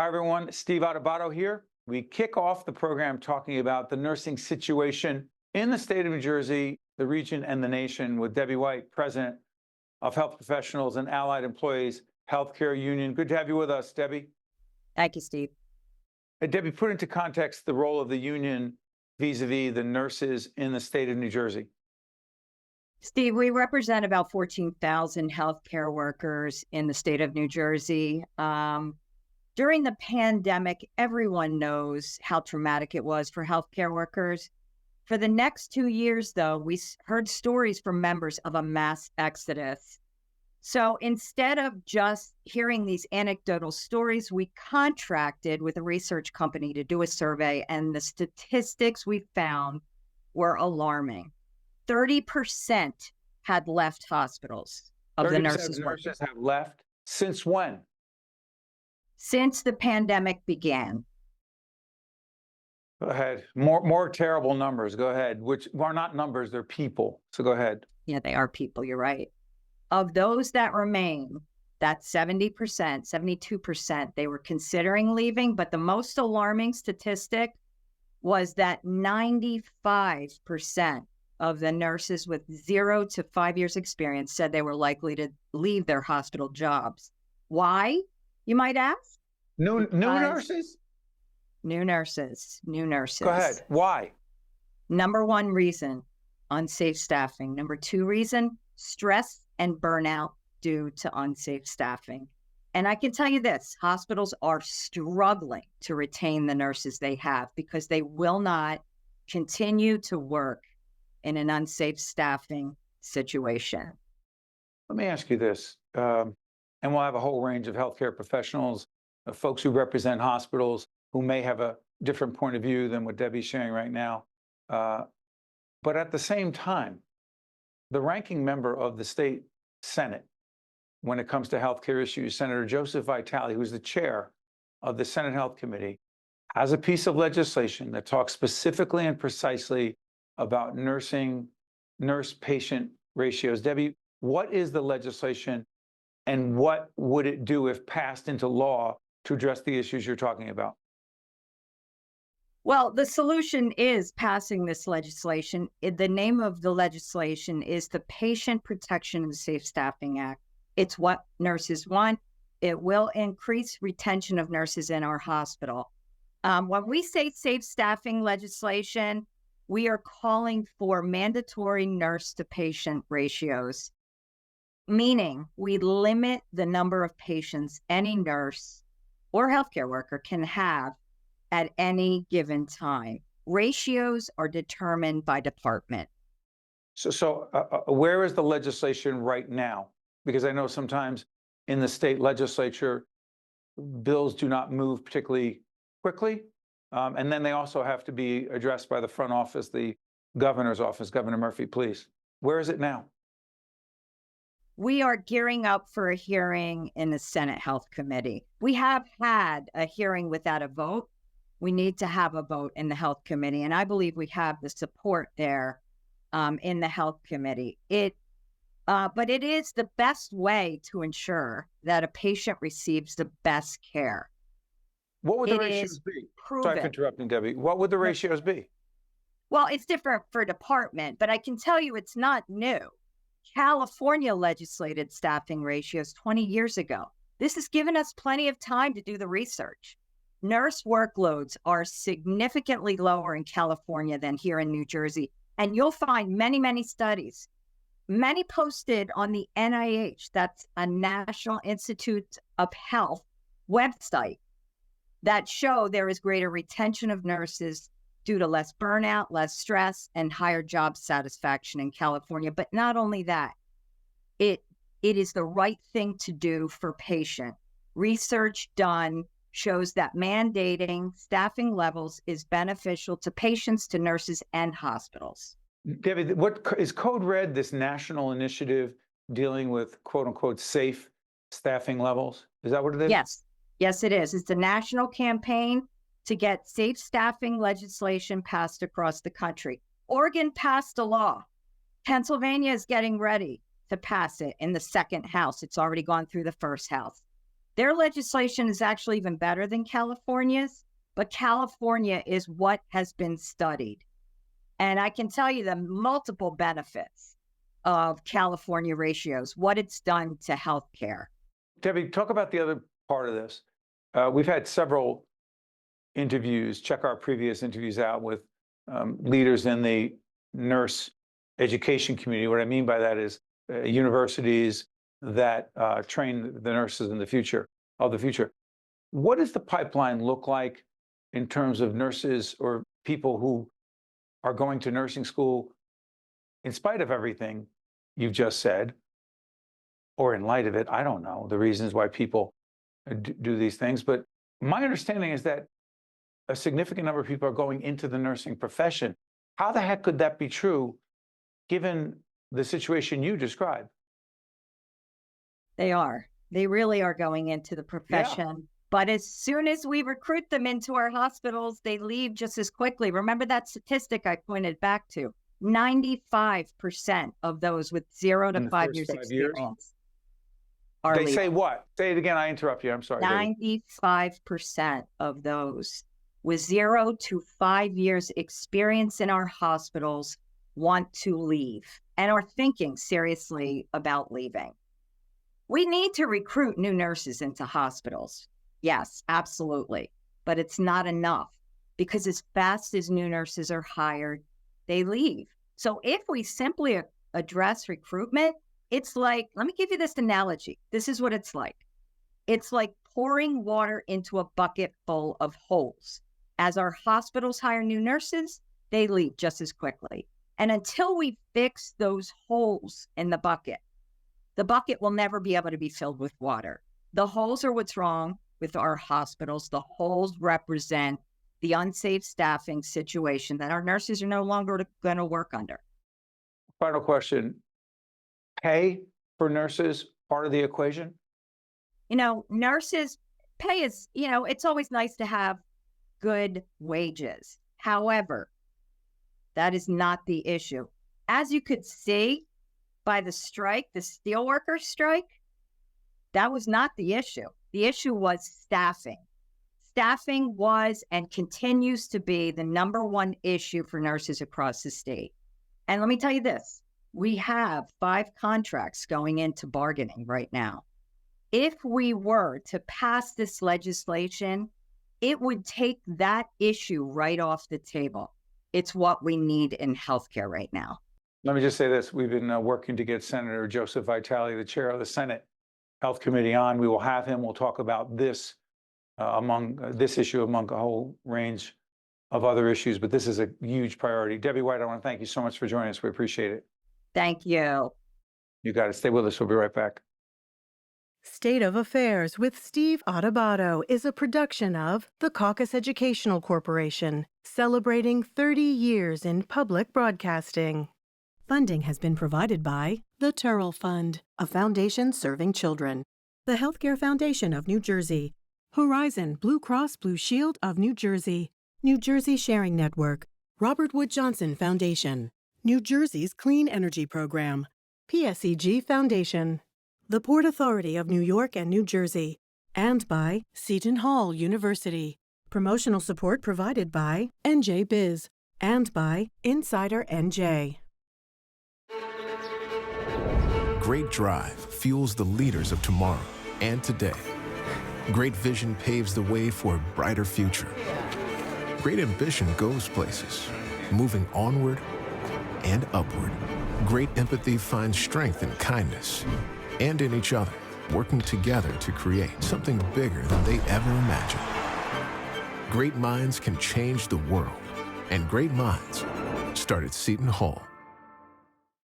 Hi, everyone. Steve Adubato here. We kick off the program talking about the nursing situation in the state of New Jersey, the region, and the nation with Debbie White, President of Health Professionals and Allied Employees Healthcare Union. Good to have you with us, Debbie. Thank you, Steve. Debbie, put into context the role of the union vis-a-vis the nurses in the state of New Jersey. Steve, we represent about 14,000 healthcare workers in the state of New Jersey. During the pandemic, everyone knows how traumatic it was for healthcare workers. For the next 2 years, though, we heard stories from members of a mass exodus. So instead of just hearing these anecdotal stories, we contracted with a research company to do a survey, and the statistics we found were alarming. 30% had left hospitals of the nurses. 30% of nurses have left. Since when? Since the pandemic began. Go ahead. More terrible numbers. Go ahead. Which are not numbers, they're people. So go ahead. Yeah, they are people. You're right. Of those that remain, that's 70%, 72%, they were considering leaving. But the most alarming statistic was that 95% of the nurses with 0 to 5 years experience said they were likely to leave their hospital jobs. Why, you might ask? New nurses? New nurses. Go ahead. Why? Number one reason, unsafe staffing. Number two reason, stress and burnout due to unsafe staffing. And I can tell you this, hospitals are struggling to retain the nurses they have because they will not continue to work in an unsafe staffing situation. Let me ask you this, and we'll have a whole range of healthcare professionals, folks who represent hospitals who may have a different point of view than what Debbie's sharing right now. But at the same time, the ranking member of the state Senate, when it comes to healthcare issues, Senator Joseph Vitale, who's the chair of the Senate Health Committee, has a piece of legislation that talks specifically and precisely about nurse-patient ratios. Debbie, what is the legislation and what would it do if passed into law to address the issues you're talking about? Well, the solution is passing this legislation. The name of the legislation is the Patient Protection and Safe Staffing Act. It's what nurses want. It will increase retention of nurses in our hospital. When we say safe staffing legislation, we are calling for mandatory nurse-to-patient ratios, meaning we limit the number of patients any nurse or healthcare worker can have at any given time. Ratios are determined by department. So where is the legislation right now? Because I know sometimes in the state legislature, bills do not move particularly quickly. And then they also have to be addressed by the front office, the governor's office. Governor Murphy, please. Where is it now? We are gearing up for a hearing in the Senate Health Committee. We have had a hearing without a vote. We need to have a vote in the Health Committee, and I believe we have the support there in the Health Committee. But it is the best way to ensure that a patient receives the best care. What would the ratios be? Sorry for interrupting, Debbie. What would the ratios be? Well, it's different for department, but I can tell you it's not new. California legislated staffing ratios 20 years ago. This has given us plenty of time to do the research. Nurse workloads are significantly lower in California than here in New Jersey. And you'll find many, many studies, many posted on the NIH, that's a National Institute of Health website, that show there is greater retention of nurses due to less burnout, less stress, and higher job satisfaction in California. But not only that, it is the right thing to do for patient. Research done shows that mandating staffing levels is beneficial to patients, to nurses, and hospitals. Debbie, what is Code Red, this national initiative dealing with quote unquote safe staffing levels? Is that what it is? Yes, it is. It's a national campaign to get safe staffing legislation passed across the country. Oregon passed a law. Pennsylvania is getting ready to pass it in the second house. It's already gone through the first house. Their legislation is actually even better than California's, but California is what has been studied. And I can tell you the multiple benefits of California ratios, what it's done to healthcare. Debbie, talk about the other part of this. We've had several interviews, check our previous interviews out with leaders in the nurse education community. What I mean by that is universities that train the nurses in the future, of the future. What does the pipeline look like in terms of nurses or people who are going to nursing school in spite of everything you've just said, or in light of it? I don't know the reasons why people do these things, but my understanding is that a significant number of people are going into the nursing profession. How the heck could that be true given the situation you described? They really are going into the profession. Yeah. But as soon as we recruit them into our hospitals, they leave just as quickly. Remember that statistic I pointed back to? 95% of those with 0 to 5 years experience are They leaving. say what? Say it again. I interrupt you. I'm sorry. 95% of those with 0 to 5 years experience in our hospitals want to leave and are thinking seriously about leaving. We need to recruit new nurses into hospitals. Yes, absolutely. But it's not enough because as fast as new nurses are hired, they leave. So if we simply address recruitment, it's like, let me give you this analogy. This is what it's like. It's like pouring water into a bucket full of holes. As our hospitals hire new nurses, they leave just as quickly. And until we fix those holes in the bucket will never be able to be filled with water. The holes are what's wrong with our hospitals. The holes represent the unsafe staffing situation that our nurses are no longer going to work under. Final question. Pay for nurses part of the equation? Nurses pay is, it's always nice to have good wages. However, that is not the issue. As you could see by the strike, the steelworkers strike, that was not the issue. The issue was staffing. Staffing was and continues to be the number one issue for nurses across the state. And let me tell you this, we have 5 contracts going into bargaining right now. If we were to pass this legislation, it would take that issue right off the table. It's what we need in healthcare right now. Let me just say this. We've been working to get Senator Joseph Vitale, the chair of the Senate Health Committee, on. We will have him. We'll talk about this this issue among a whole range of other issues, but this is a huge priority. Debbie White, I want to thank you so much for joining us. We appreciate it. Thank you. You got it. Stay with us. We'll be right back. State of Affairs with Steve Adubato is a production of the Caucus Educational Corporation, celebrating 30 years in public broadcasting. Funding has been provided by the Turrell Fund, a foundation serving children, the Healthcare Foundation of New Jersey, Horizon Blue Cross Blue Shield of New Jersey, New Jersey Sharing Network, Robert Wood Johnson Foundation, New Jersey's Clean Energy Program, PSEG Foundation, the Port Authority of New York and New Jersey, and by Seton Hall University. Promotional support provided by NJ Biz and by Insider NJ. Great drive fuels the leaders of tomorrow and today. Great vision paves the way for a brighter future. Great ambition goes places, moving onward and upward. Great empathy finds strength in kindness and in each other, working together to create something bigger than they ever imagined. Great minds can change the world, and great minds start at Seton Hall.